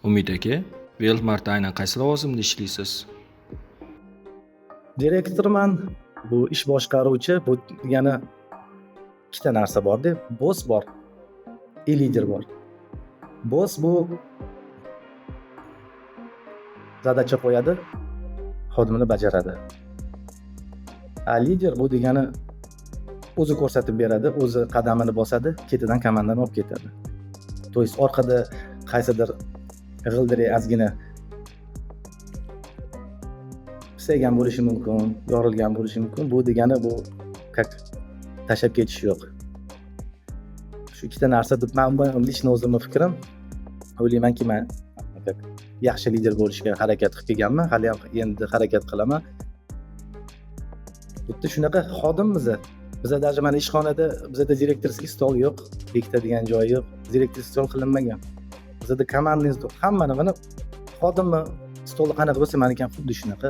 Umid aka, Weltmartda aynan qaysi lavozimda ishlaysiz? Direktorman, bu ish boshqaruvchi, bu yana ikkita narsa borda, boss bor, lider bor. Boss bu zadacha qo'yadi, xodimini bajaradi. A lider bu degani o'zi ko'rsatib beradi, o'zi qadamini bosadi, ketidan komandani olib ketadi. To есть orqada qaysidir g'ildirak ozgina pisaygan bo'lishi mumkin, yorilgan bo'lishi mumkin. Bu degani bu как tashlab ketish yo'q. Shu ikkita narsa deb men lично o'zimning fikrim, o'ylaymanki men yaxshi lider bo'lishga harakat qilib kelganman, hali ham endi harakat qilaman. Bitta shunaqa xodimmiz. Bizda даже mana ishxonada bizda direktorskiy stol yo'q, bekitadigan joyi yo'q, direktorskiy stol qilinmagan. Bizda komandniy stol, hammani mana xodimni stoli qanaqa bo'lsa, meniki ham xuddi shunaqa.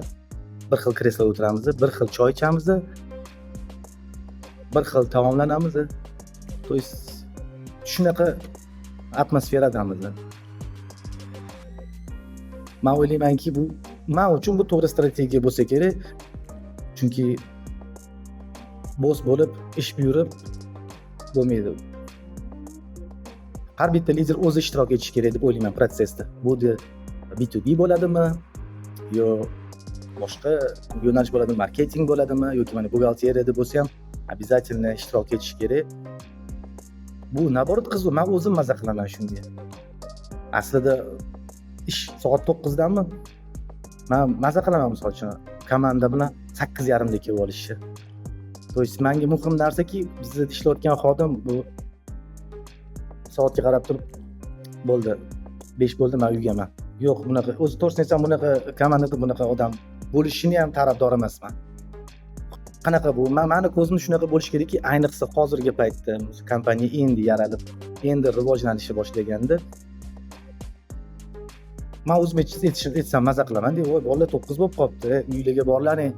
Bir xil kresloda o'tiramiz, bir xil choy ichamiz, bir xil taomlanamiz. To есть shunaqa atmosferadamiz. Men o'ylaymanki, bu men uchun bu to'g'ri strategiya bo'lsa kerak. Chunki boss bo'lib, ish buyurib bo'lmaydi. Har bitta lider o'zi ishtirok etishi kerak deb o'ylayman protsessda. Bu B2B bo'ladimi, yo boshqa yo'nalish bo'ladimi, marketing bo'ladimi yoki mana buxgalteriyada bo'lsa ham обязательно ishtirok etish kerak. Bu naborot qiziq, men o'zim maza qilaman shunga. Aslida ish soat 9danmi? Men maza qilaman, misol uchun komanda bilan 8:30da kelib olishni. To есть menga muhim narsaki, bizda ishlayotgan xodim bu soatga qarab turib bo'ldi, 5 bo'ldi, men uygaman. Yo'q, bunaqa o'zi to'g'risini aytsam, bunaqa komandada bunaqa odam bo'lishini ham tarafdor emasman. Qanaqa bu? Meni ko'zimda shunaqa bo'lish kerakki, ayniqsa hozirgi paytda kompaniya endi yaralib, endi rivojlanishni boshlaganda men o'zim aytsam maza qilaman-da, voy bolalar 9 bo'lib qolibdi, uylarga borlaring.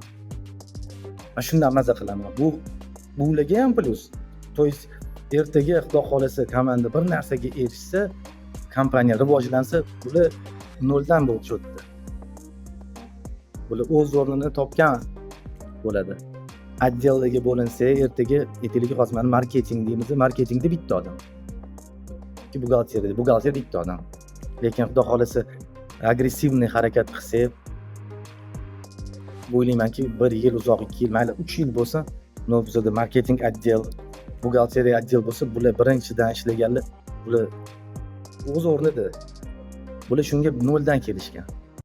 Men shundan maza qilaman. Bu ularga ham plyus. To есть ertaga xudo xolasa komanda bir narsaga erishsa, kompaniya rivojlansa, bular noldan bo'lib bular o'z o'rnini topgan bo'ladi. Отделlarga bo'linsa, ertaga aytaylik hozir mana marketing deymiz, marketingda bitta odam. Buxgalteriya bitta odam. Lekin xudo xolasa agressivniy harakat qilsak, o'ylaymanki 1 yil, uzoq 2 yil, mayli 3 yil bo'lsa, bizda marketing отдел, buxgalteriya отдел bo'lsa, bular birinchidan ishlaganlar, bular o'z o'rnida. Bular shunga noldan kelishgan.